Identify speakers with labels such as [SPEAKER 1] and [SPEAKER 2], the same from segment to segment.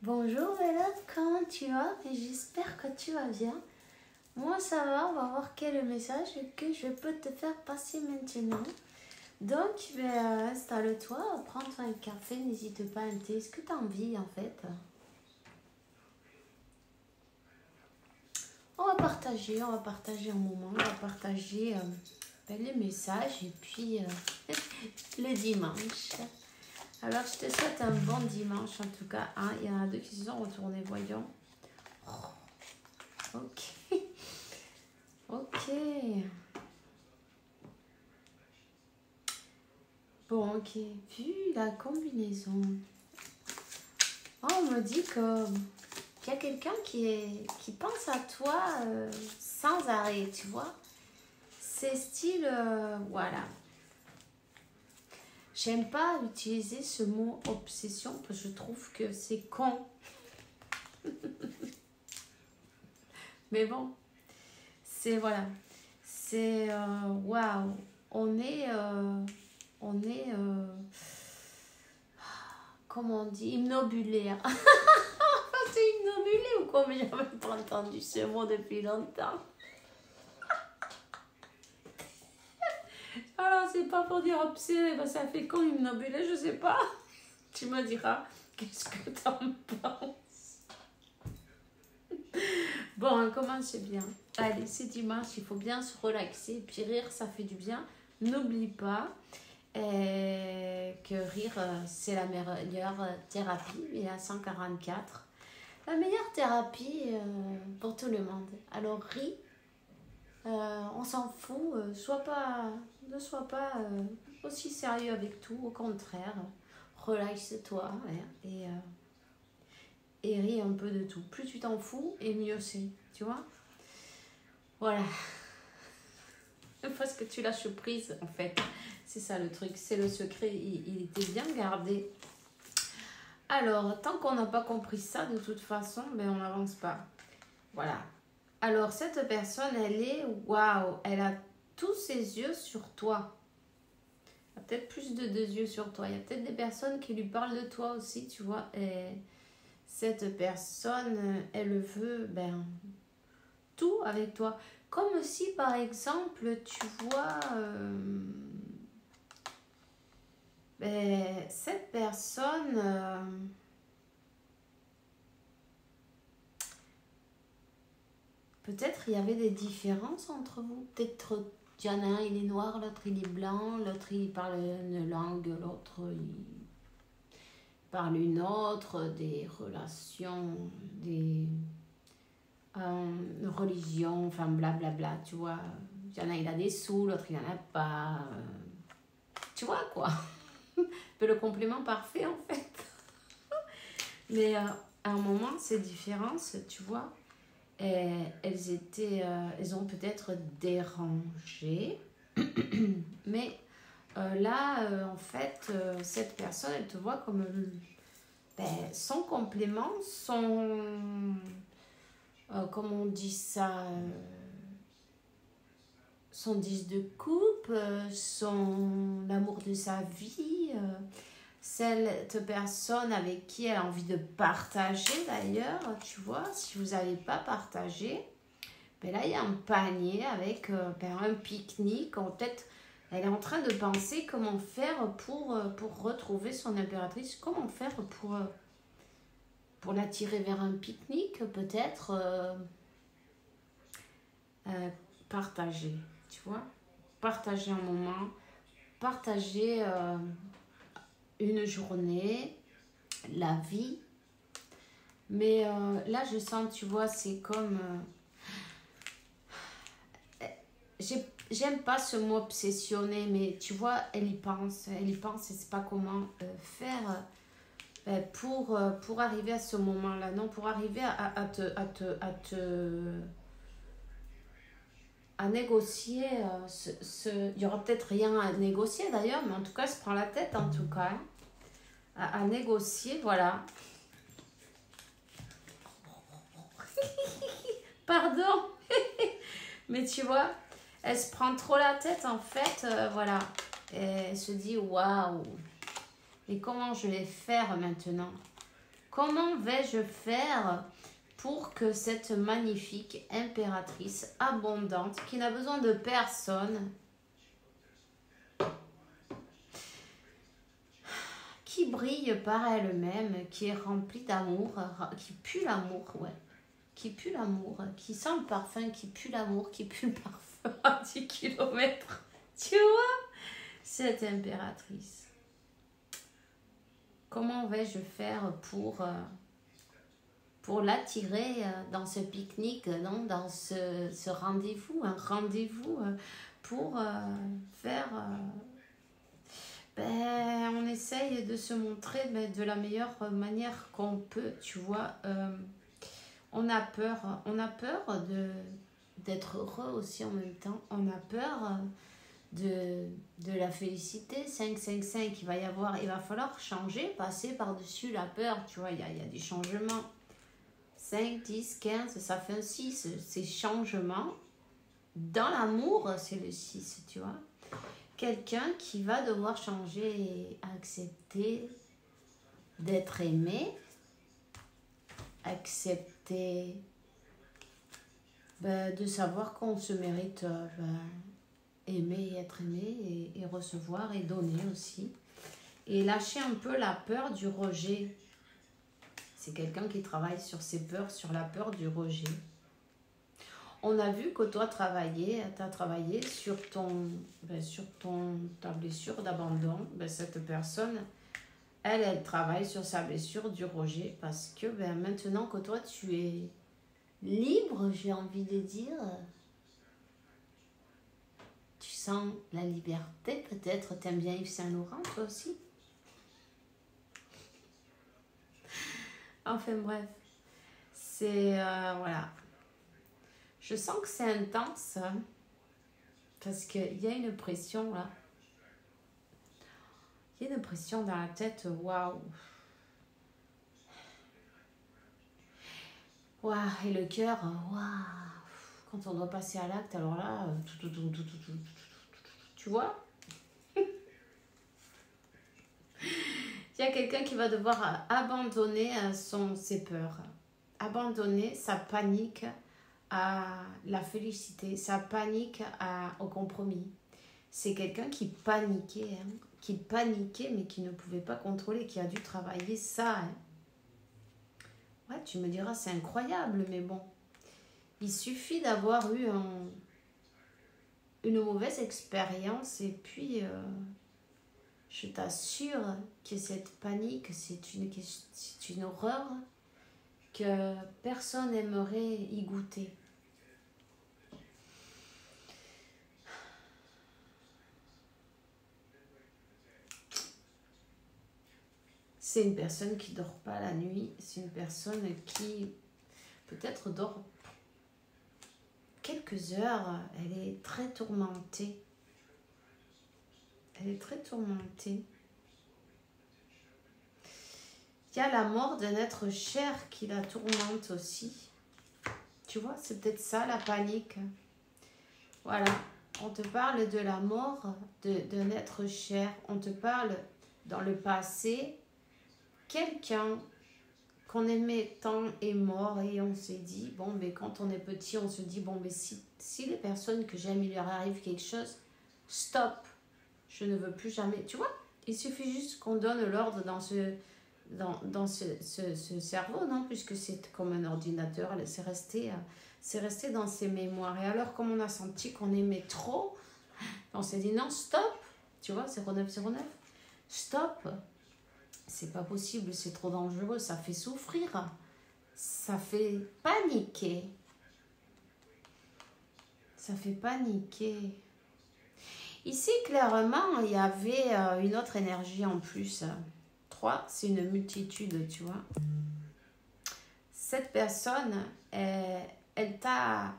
[SPEAKER 1] Bonjour Bella, comment tu vas? J'espère que tu vas bien. Moi ça va, on va voir quel est le message que je peux te faire passer maintenant. Donc installe-toi, prends-toi un café, n'hésite pas un thé. Est-ce que tu as envie en fait? On va partager un moment, on va partager les messages et puis le dimanche. Alors, je te souhaite un bon dimanche en tout cas. Hein. Il y en a deux qui se sont retournés, voyons. Oh, ok. Ok. Bon, ok. Vu la combinaison. Oh, on me dit qu'il y a quelqu'un qui pense à toi sans arrêt, tu vois. C'est style, voilà. J'aime pas utiliser ce mot obsession parce que je trouve que c'est con. Mais bon, c'est voilà. C'est waouh. On est comment on dit, imnobulaire. C'est imnobulé ou quoi? Mais j'avais pas entendu ce mot depuis longtemps. Alors, c'est pas pour dire obsédé, ben, ça fait con, imnobulé, je sais pas. Tu me diras, qu'est-ce que t'en penses? Bon, on commence bien. Allez, c'est dimanche, il faut bien se relaxer. Puis rire, ça fait du bien. N'oublie pas que rire, c'est la meilleure thérapie. Et à 144, la meilleure thérapie pour tout le monde. Alors, ris. On s'en fout, ne sois pas aussi sérieux avec tout, au contraire, relaxe-toi et ris un peu de tout. Plus tu t'en fous, et mieux c'est, tu vois. Voilà. Parce que tu lâches prise, en fait. C'est ça le truc, c'est le secret, il était bien gardé. Alors, tant qu'on n'a pas compris ça, de toute façon, ben, on n'avance pas. Voilà. Alors, cette personne, elle est, waouh, elle a tous ses yeux sur toi. Il y a peut-être plus de 2 yeux sur toi. Il y a peut-être des personnes qui lui parlent de toi aussi, tu vois. Et cette personne, elle veut, tout avec toi. Comme si, par exemple, tu vois, cette personne... peut-être il y avait des différences entre vous. Peut-être il y en a un, il est noir, l'autre il est blanc, l'autre il parle une langue, l'autre il parle une autre, des relations, des religions, enfin blablabla, tu vois. Il y en a, il a des sous, l'autre il en a pas. Tu vois quoi. Le complément parfait en fait. Mais à un moment, ces différences, tu vois, elles ont peut-être dérangé, mais là, en fait, cette personne, elle te voit comme son complément, comment on dit ça, son 10 de coupe, l'amour de sa vie, cette personne avec qui elle a envie de partager d'ailleurs, tu vois, si vous n'avez pas partagé, là il y a un panier avec un pique-nique, peut-être elle est en train de penser comment faire pour retrouver son impératrice, comment faire pour l'attirer vers un pique-nique, peut-être partager, tu vois, partager un moment, partager... une journée, la vie. Mais là, je sens, tu vois, c'est comme... j'aime pas ce mot obsessionné, mais tu vois, elle y pense et c'est pas comment faire pour arriver à ce moment-là. Non, pour arriver à négocier. Il y aura peut-être rien à négocier d'ailleurs, mais en tout cas, elle se prend la tête en tout cas. À négocier, voilà. Pardon. Mais tu vois, elle se prend trop la tête en fait, voilà. Et elle se dit, waouh, et comment je vais faire maintenant? Comment vais-je faire pour que cette magnifique impératrice abondante, qui n'a besoin de personne, qui brille par elle-même, qui est remplie d'amour, qui pue l'amour, ouais, qui pue l'amour, qui sent le parfum, qui pue l'amour, qui pue le parfum à 10 km. Tu vois, cette impératrice. Comment vais-je faire pour l'attirer dans ce pique-nique, non, dans ce rendez-vous, un rendez-vous pour faire... on essaye de se montrer de la meilleure manière qu'on peut, tu vois. On a peur d'être heureux aussi en même temps. On a peur de la félicité. 5, 5, 5, il va falloir changer, passer par-dessus la peur, tu vois. Il y a des changements. 5, 10, 15, ça fait un 6. Ces changements, dans l'amour, c'est le 6, tu vois. Quelqu'un qui va devoir changer et accepter d'être aimé, accepter de savoir qu'on se mérite aimer et être aimé et recevoir et donner aussi. Et lâcher un peu la peur du rejet. C'est quelqu'un qui travaille sur ses peurs, sur la peur du rejet. On a vu que toi, tu as travaillé sur ta blessure d'abandon. Cette personne, elle travaille sur sa blessure du rejet parce que maintenant que toi, tu es libre, j'ai envie de dire, tu sens la liberté peut-être. T'aimes bien Yves Saint Laurent, toi aussi? Enfin bref, c'est... voilà. Je sens que c'est intense, hein, parce qu'il y a une pression là. Il y a une pression dans la tête, waouh. Waouh, et le cœur, waouh. Quand on doit passer à l'acte, alors là, tu vois? Il y a quelqu'un qui va devoir abandonner ses peurs, abandonner sa panique à la félicité, sa panique au compromis. C'est quelqu'un qui paniquait, mais qui ne pouvait pas contrôler, qui a dû travailler ça. Hein. Ouais, tu me diras, c'est incroyable, mais bon. Il suffit d'avoir eu une mauvaise expérience et puis je t'assure que cette panique, c'est une horreur que personne n'aimerait y goûter. C'est une personne qui ne dort pas la nuit. C'est une personne qui peut-être dort quelques heures. Elle est très tourmentée. Elle est très tourmentée. Il y a la mort d'un être cher qui la tourmente aussi. Tu vois, c'est peut-être ça la panique. Voilà. On te parle de la mort d'un être cher. On te parle dans le passé. Quelqu'un qu'on aimait tant est mort et on s'est dit, bon, mais quand on est petit, on se dit, bon, mais si les personnes que j'aime, il leur arrive quelque chose, stop, je ne veux plus jamais. Tu vois, il suffit juste qu'on donne l'ordre dans ce cerveau, non? Puisque c'est comme un ordinateur, c'est resté dans ses mémoires. Et alors, comme on a senti qu'on aimait trop, on s'est dit, non, stop, tu vois, 0909, stop. C'est pas possible, c'est trop dangereux, ça fait souffrir, ça fait paniquer. Ça fait paniquer. Ici, clairement, il y avait une autre énergie en plus. 3, c'est une multitude, tu vois. Cette personne, elle t'a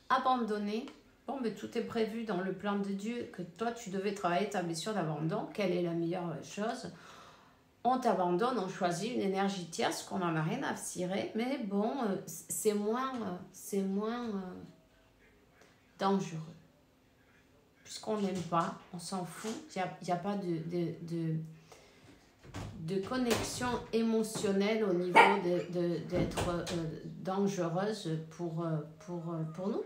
[SPEAKER 1] abandonné. Bon, mais tout est prévu dans le plan de Dieu que toi, tu devais travailler ta blessure d'abandon. Quelle est la meilleure chose? On t'abandonne, on choisit une énergie tierce qu'on n'en a rien à cirer, mais bon, c'est moins dangereux. Puisqu'on n'aime pas, on s'en fout, il n'y a pas de connexion émotionnelle au niveau d'être dangereuse pour nous,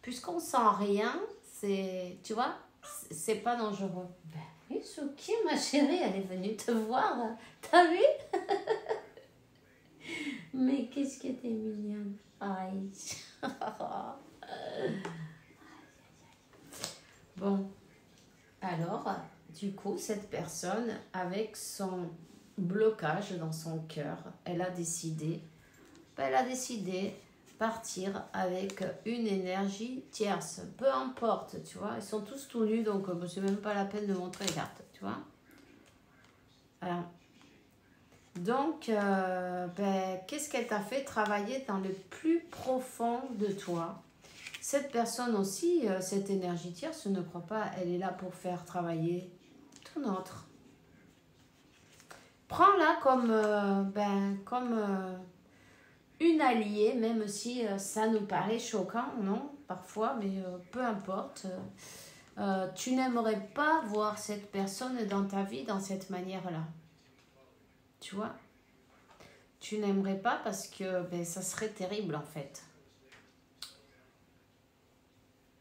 [SPEAKER 1] puisqu'on sent rien, c'est, tu vois, c'est pas dangereux. Ben oui, Souki, ma chérie, elle est venue te voir. T'as vu? Mais qu'est-ce que t'es mignonne. Aïe. Bon, alors, du coup, cette personne, avec son blocage dans son cœur, elle a décidé partir avec une énergie tierce. Peu importe, tu vois. Ils sont tous tout nus, donc c'est même pas la peine de montrer les cartes, tu vois. Alors, donc, qu'est-ce qu'elle t'a fait travailler dans le plus profond de toi? Cette personne aussi, cette énergie tierce, ne crois pas, elle est là pour faire travailler ton autre. Prends-la comme une alliée, même si ça nous paraît choquant, non? Parfois, mais peu importe. Tu n'aimerais pas voir cette personne dans ta vie dans cette manière-là. Tu vois? Tu n'aimerais pas parce que ça serait terrible en fait.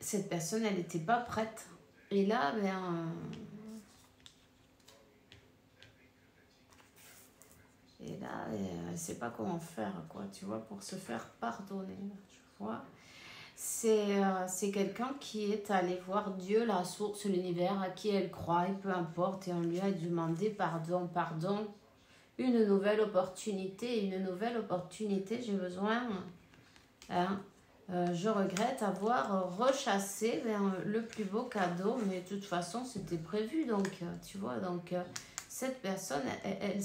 [SPEAKER 1] Cette personne, elle n'était pas prête. Et là, elle ne sait pas comment faire, quoi, tu vois, pour se faire pardonner, tu vois. C'est quelqu'un qui est allé voir Dieu, la source, l'univers, à qui elle croit, et peu importe, et on lui a demandé pardon, une nouvelle opportunité, j'ai besoin, hein. Je regrette avoir rechassé le plus beau cadeau, mais de toute façon c'était prévu, donc tu vois, donc cette personne elle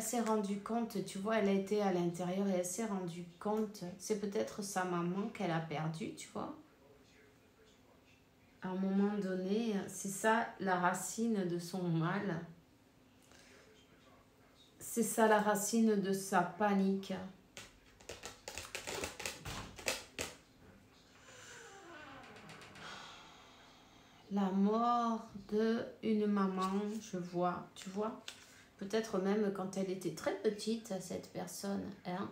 [SPEAKER 1] s'est rendue compte, tu vois, elle a été à l'intérieur et elle s'est rendue compte, c'est peut-être sa maman qu'elle a perdue, tu vois, à un moment donné, c'est ça la racine de son mal, c'est ça la racine de sa panique. La mort d'une maman, je vois, tu vois. Peut-être même quand elle était très petite, cette personne, hein.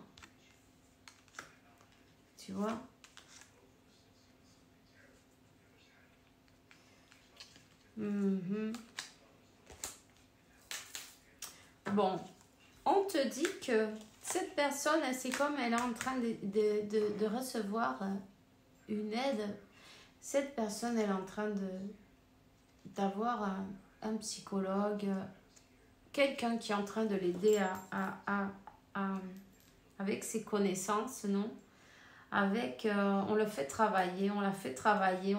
[SPEAKER 1] Tu vois. Bon, on te dit que cette personne, c'est comme elle est en train de recevoir une aide. Cette personne, elle est en train d'avoir un psychologue, quelqu'un qui est en train de l'aider avec ses connaissances, non? Avec, on le fait travailler, on la fait travailler,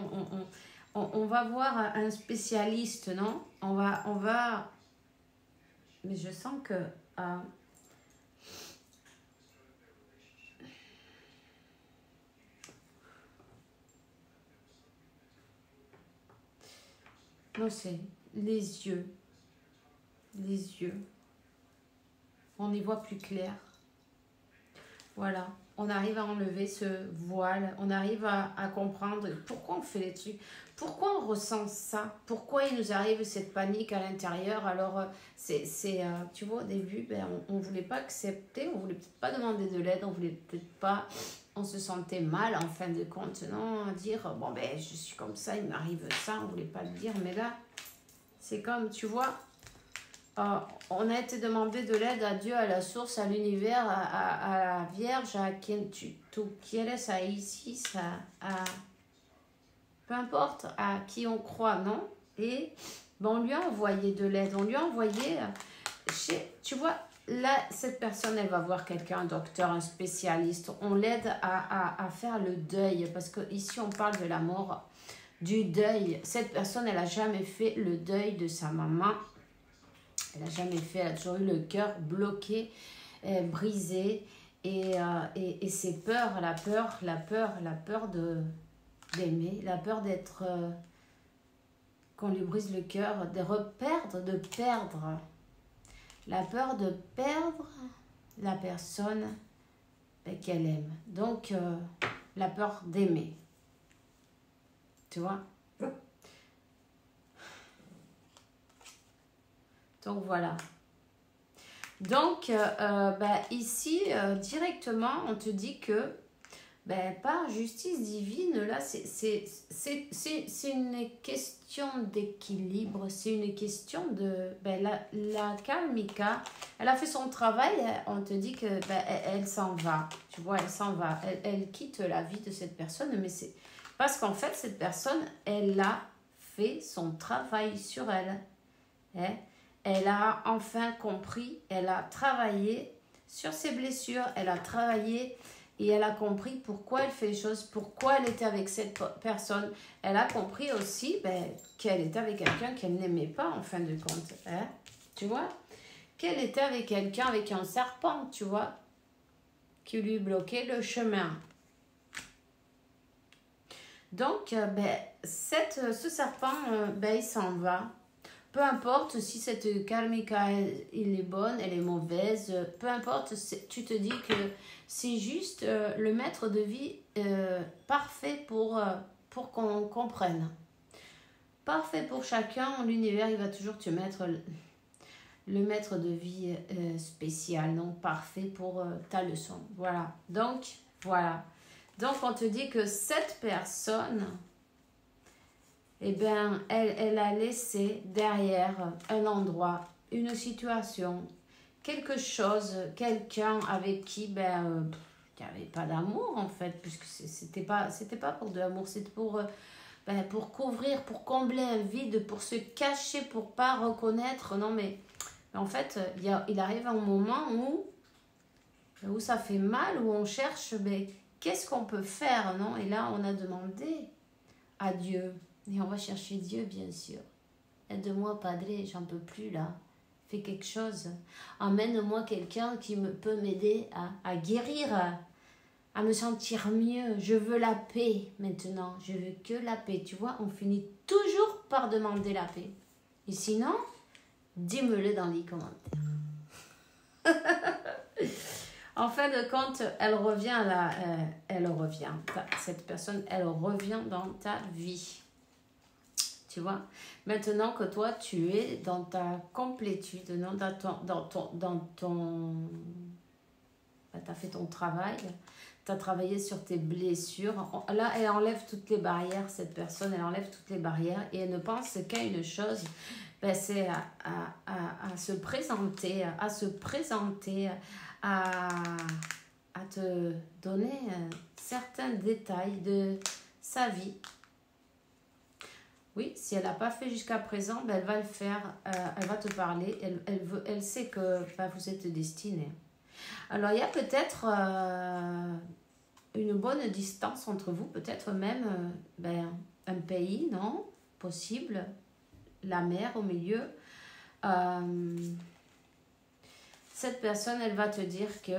[SPEAKER 1] on va voir un spécialiste, non? On va, mais je sens que non, c'est les yeux, on y voit plus clair. Voilà, on arrive à enlever ce voile, on arrive à comprendre pourquoi on fait les trucs, pourquoi on ressent ça, pourquoi il nous arrive cette panique à l'intérieur. Alors, tu vois, au début, on ne voulait pas accepter, on ne voulait peut-être pas demander de l'aide, on voulait peut-être pas, on se sentait mal en fin de compte, non, dire, bon, je suis comme ça, il m'arrive ça, on ne voulait pas le dire, mais là, c'est comme, tu vois, on a été demandé de l'aide à Dieu, à la source, à l'univers, à la Vierge, à quien tu quieres, à Isis, peu importe à qui on croit, non? Et on lui a envoyé de l'aide, on lui a envoyé tu vois, là, cette personne, elle va voir quelqu'un, un docteur, un spécialiste, on l'aide à faire le deuil, parce que ici on parle de la mort, du deuil. Cette personne, elle n'a jamais fait le deuil de sa maman. Elle n'a jamais fait, elle a toujours eu le cœur bloqué, brisé. Et ses peurs, la peur d'aimer, la peur d'être, qu'on lui brise le cœur, de perdre. La peur de perdre la personne qu'elle aime. Donc, la peur d'aimer. Tu vois ? Donc voilà. Donc ici, directement, on te dit que par justice divine, là, c'est une question d'équilibre, c'est une question de... la karmika, elle a fait son travail, on te dit que elle s'en va, tu vois, elle s'en va, elle quitte la vie de cette personne, mais c'est parce qu'en fait, cette personne, elle a fait son travail sur elle. Hein? Elle a enfin compris, elle a travaillé sur ses blessures, elle a travaillé... Et elle a compris pourquoi elle fait les choses, pourquoi elle était avec cette personne. Elle a compris aussi qu'elle était avec quelqu'un qu'elle n'aimait pas en fin de compte. Hein? Tu vois? Qu'elle était avec quelqu'un, avec un serpent, tu vois? Qui lui bloquait le chemin. Donc, ce serpent, il s'en va. Peu importe si cette karmika, elle est bonne, elle est mauvaise, peu importe, tu te dis que c'est juste le maître de vie parfait pour qu'on comprenne. Parfait pour chacun, l'univers, il va toujours te mettre le maître de vie spécial, donc parfait pour ta leçon. Voilà. Donc, voilà. Donc, on te dit que cette personne... elle a laissé derrière un endroit, une situation, quelque chose, quelqu'un avec qui, il n'y avait pas d'amour en fait, puisque c'était pas pour de l'amour, c'était pour couvrir, pour combler un vide, pour se cacher, pour pas reconnaître. Non mais en fait, il arrive un moment où ça fait mal, où on cherche, qu'est-ce qu'on peut faire, non? Et là, on a demandé à Dieu. Et on va chercher Dieu, bien sûr. Aide-moi, Padre, j'en peux plus là. Fais quelque chose. Emmène-moi quelqu'un qui peut m'aider à guérir, à me sentir mieux. Je veux la paix maintenant. Je veux que la paix. Tu vois, on finit toujours par demander la paix. Et sinon, dis-me-le dans les commentaires. En fin de compte, elle revient là. Cette personne, elle revient dans ta vie. Tu vois, maintenant que toi, tu es dans ta complétude, tu as fait ton travail, tu as travaillé sur tes blessures. Là, elle enlève toutes les barrières, cette personne, elle enlève toutes les barrières et elle ne pense qu'à une chose, c'est à se présenter, à te donner certains détails de sa vie. Oui, si elle n'a pas fait jusqu'à présent, elle va le faire, elle va te parler, elle sait que vous êtes destinés. Alors, il y a peut-être une bonne distance entre vous, peut-être même un pays, non? Possible, la mer au milieu. Cette personne, elle va te dire que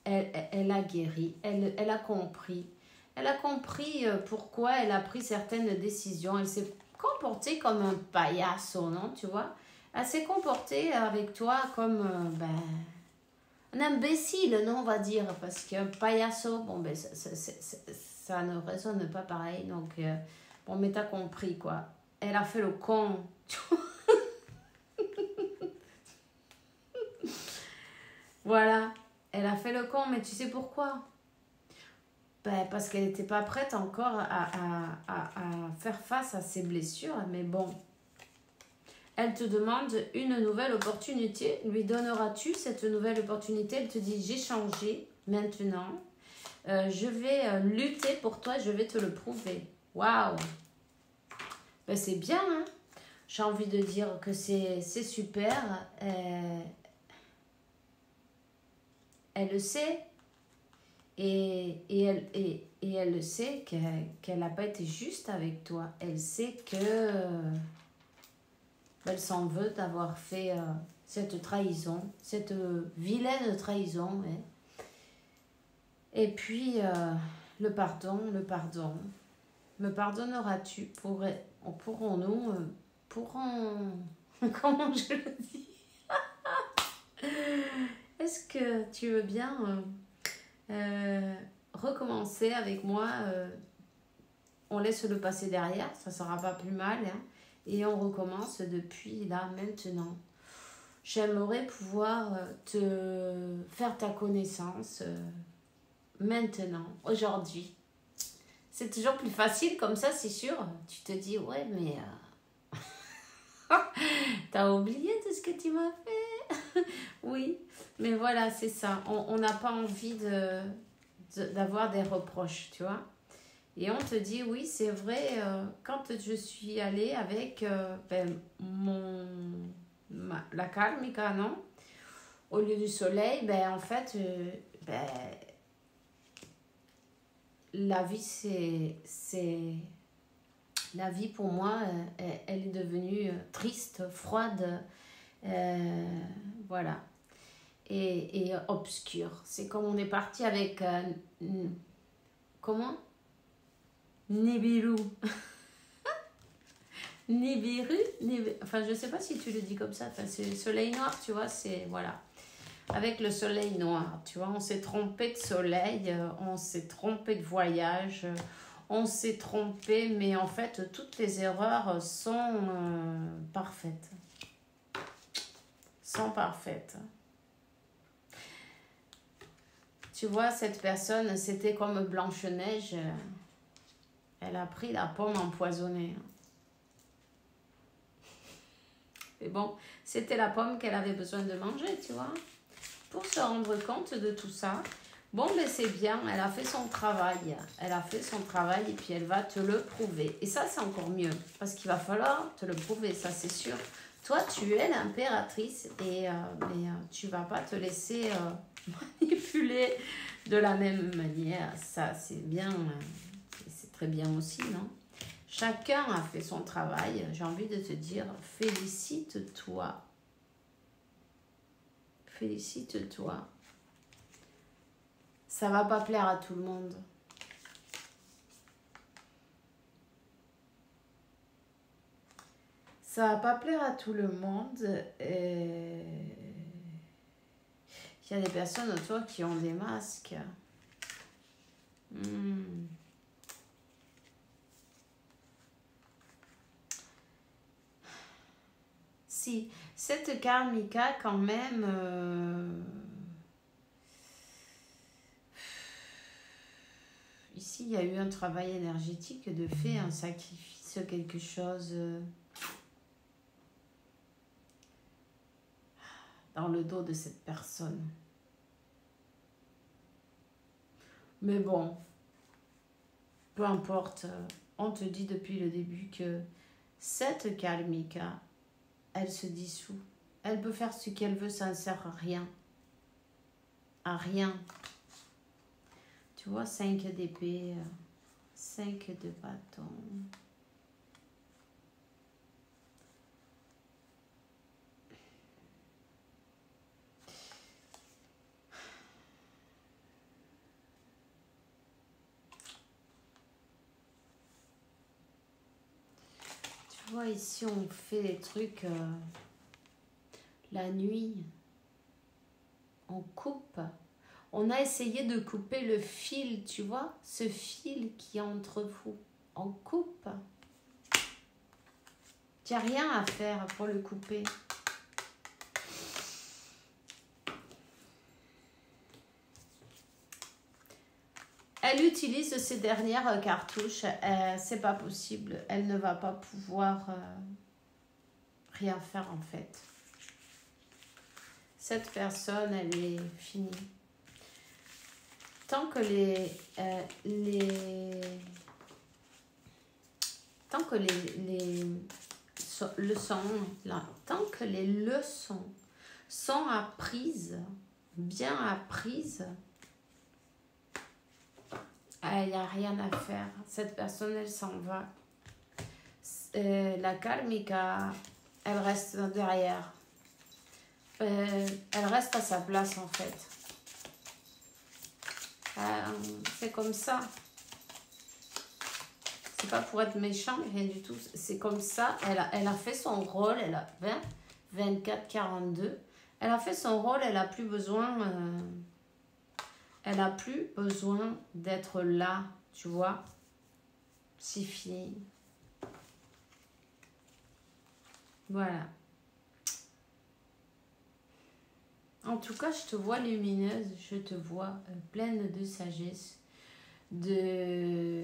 [SPEAKER 1] elle a guéri, elle a compris. Elle a compris pourquoi elle a pris certaines décisions. Elle s'est comportée comme un payaso, non, tu vois? Elle s'est comportée avec toi comme un imbécile, non, on va dire. Parce qu'un payaso, ça ne résonne pas pareil. Donc, mais t'as compris, quoi. Elle a fait le con. Voilà. Elle a fait le con, mais tu sais pourquoi? Parce qu'elle n'était pas prête encore à faire face à ses blessures. Mais bon, elle te demande une nouvelle opportunité. Lui donneras-tu cette nouvelle opportunité? Elle te dit, j'ai changé maintenant. Je vais lutter pour toi, je vais te le prouver. Waouh! C'est bien, hein? J'ai envie de dire que c'est super. Elle le sait. Et elle le sait qu'elle n'a pas été juste avec toi. Elle sait que elle s'en veut d'avoir fait cette trahison, cette vilaine trahison. Hein. Et puis, le pardon. Me pardonneras-tu? Pourrons-nous... comment je le dis? Est-ce que tu veux bien... recommencer avec moi, on laisse le passé derrière, ça sera pas plus mal, hein, et on recommence depuis là maintenant. j'aimerais pouvoir te faire ta connaissance maintenant, aujourd'hui. C'est toujours plus facile comme ça, c'est sûr. Tu te dis, ouais, mais t'as oublié tout ce que tu m'as fait. Oui, mais voilà, c'est ça. On n'a pas envie d'avoir des reproches, tu vois. Et on te dit, oui, c'est vrai, quand je suis allée avec la karmika, non? Au lieu du soleil, en fait, la vie, la vie pour moi, elle est devenue triste, froide, voilà, et obscure. C'est comme on est parti avec, comment? Nibiru. Nibiru, enfin je sais pas si tu le dis comme ça, enfin, c'est le soleil noir, tu vois, c'est, voilà. Avec le soleil noir, tu vois, on s'est trompé de soleil, on s'est trompé de voyage, on s'est trompé, mais en fait, toutes les erreurs sont parfaites. Sont parfaites. Tu vois, cette personne, c'était comme Blanche-Neige, elle a pris la pomme empoisonnée. Mais bon, c'était la pomme qu'elle avait besoin de manger, tu vois. Pour se rendre compte de tout ça, bon, ben c'est bien, elle a fait son travail. Elle a fait son travail et puis elle va te le prouver. Et ça, c'est encore mieux, parce qu'il va falloir te le prouver, ça c'est sûr. Toi, tu es l'impératrice et tu vas pas te laisser manipuler de la même manière. Ça, c'est bien, c'est très bien aussi, non? Chacun a fait son travail. J'ai envie de te dire, félicite-toi. Félicite-toi. Ça va pas plaire à tout le monde. Ça va pas plaire à tout le monde. Il y a des personnes autour qui ont des masques. Si, cette karmika quand même... ici, il y a eu un travail énergétique de fait, un sacrifice, quelque chose dans le dos de cette personne. Mais bon, peu importe, on te dit depuis le début que cette karmika, elle se dissout. Elle peut faire ce qu'elle veut, ça ne sert à rien. À rien. Tu vois, 5 d'épée, 5 de bâton. Tu vois, ici, on fait des trucs la nuit. On coupe. On a essayé de couper le fil, tu vois, ce fil qui est entre vous. On coupe. Tu n'as rien à faire pour le couper. Elle utilise ces dernières cartouches. C'est pas possible. Elle ne va pas pouvoir rien faire en fait. Cette personne, elle est finie. Tant que tant que les leçons sont apprises, bien apprises, il n'y a rien à faire. Cette personne, elle s'en va. La karmika, elle reste derrière. Elle reste à sa place en fait. C'est comme ça. C'est pas pour être méchant, rien du tout. C'est comme ça. Elle a fait son rôle. Elle a 20, 24, 42. Elle a fait son rôle. Elle a plus besoin. Elle a plus besoin d'être là. Tu vois. C'est fini. Voilà. En tout cas, je te vois lumineuse, je te vois pleine de sagesse, de...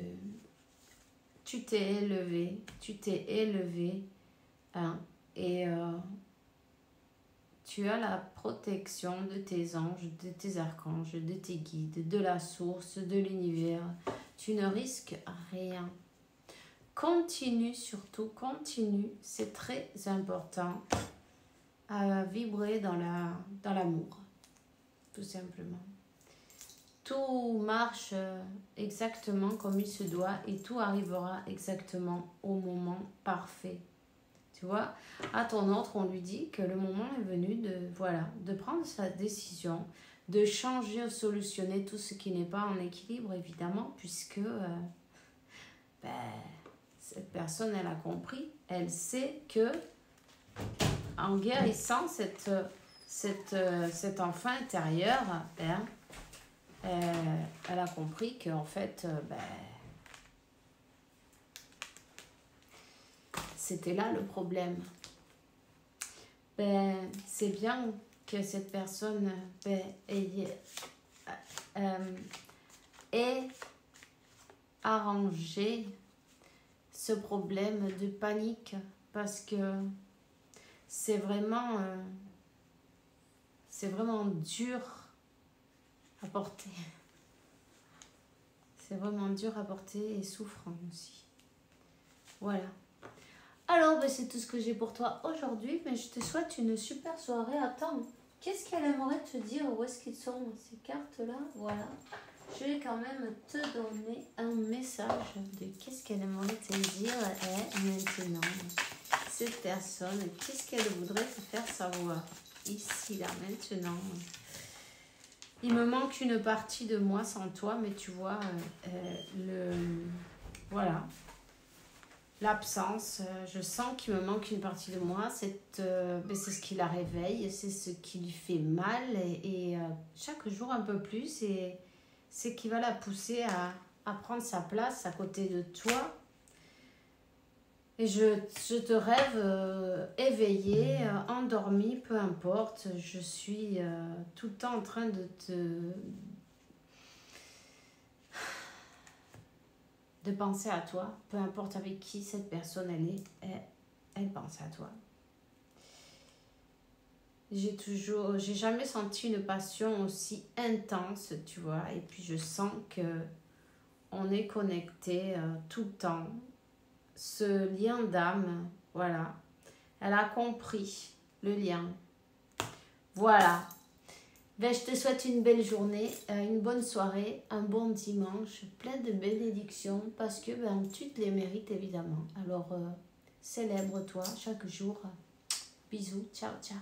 [SPEAKER 1] Tu t'es élevé, hein, et tu as la protection de tes anges, de tes archanges, de tes guides, de la source, de l'univers. Tu ne risques rien. Continue surtout, continue, c'est très important à vibrer dans l'amour, tout simplement. Tout marche exactement comme il se doit et tout arrivera exactement au moment parfait. Tu vois, à ton autre, on lui dit que le moment est venu de prendre sa décision, de changer ou solutionner tout ce qui n'est pas en équilibre, évidemment, puisque cette personne, elle a compris, elle sait que en guérissant cet enfant intérieur, elle a compris qu'en fait, c'était là le problème. C'est bien que cette personne ait arrangé ce problème de panique, parce que c'est vraiment dur à porter. C'est vraiment dur à porter et souffrant aussi. Voilà. Alors, c'est tout ce que j'ai pour toi aujourd'hui, mais je te souhaite une super soirée. Attends, qu'est-ce qu'elle aimerait te dire? Où est-ce qu'ils sont, ces cartes-là? Voilà. Je vais quand même te donner un message de qu'est-ce qu'elle aimerait te dire maintenant. Cette personne, qu'est-ce qu'elle voudrait te faire savoir ici, là, maintenant. Il me manque une partie de moi sans toi, mais tu vois, voilà, l'absence, je sens qu'il me manque une partie de moi. C'est ce qui la réveille, c'est ce qui lui fait mal, et chaque jour un peu plus, et c'est qui va la pousser à prendre sa place à côté de toi. Et je te rêve éveillée, endormie, peu importe. Je suis tout le temps en train de penser à toi. Peu importe avec qui cette personne elle pense à toi. J'ai jamais senti une passion aussi intense, tu vois. Et puis je sens que on est connecté tout le temps. Ce lien d'âme, voilà. Elle a compris le lien. Voilà. Je te souhaite une belle journée, une bonne soirée, un bon dimanche, plein de bénédictions, parce que tu te les mérites évidemment. Alors, célèbre-toi chaque jour. Bisous, ciao, ciao.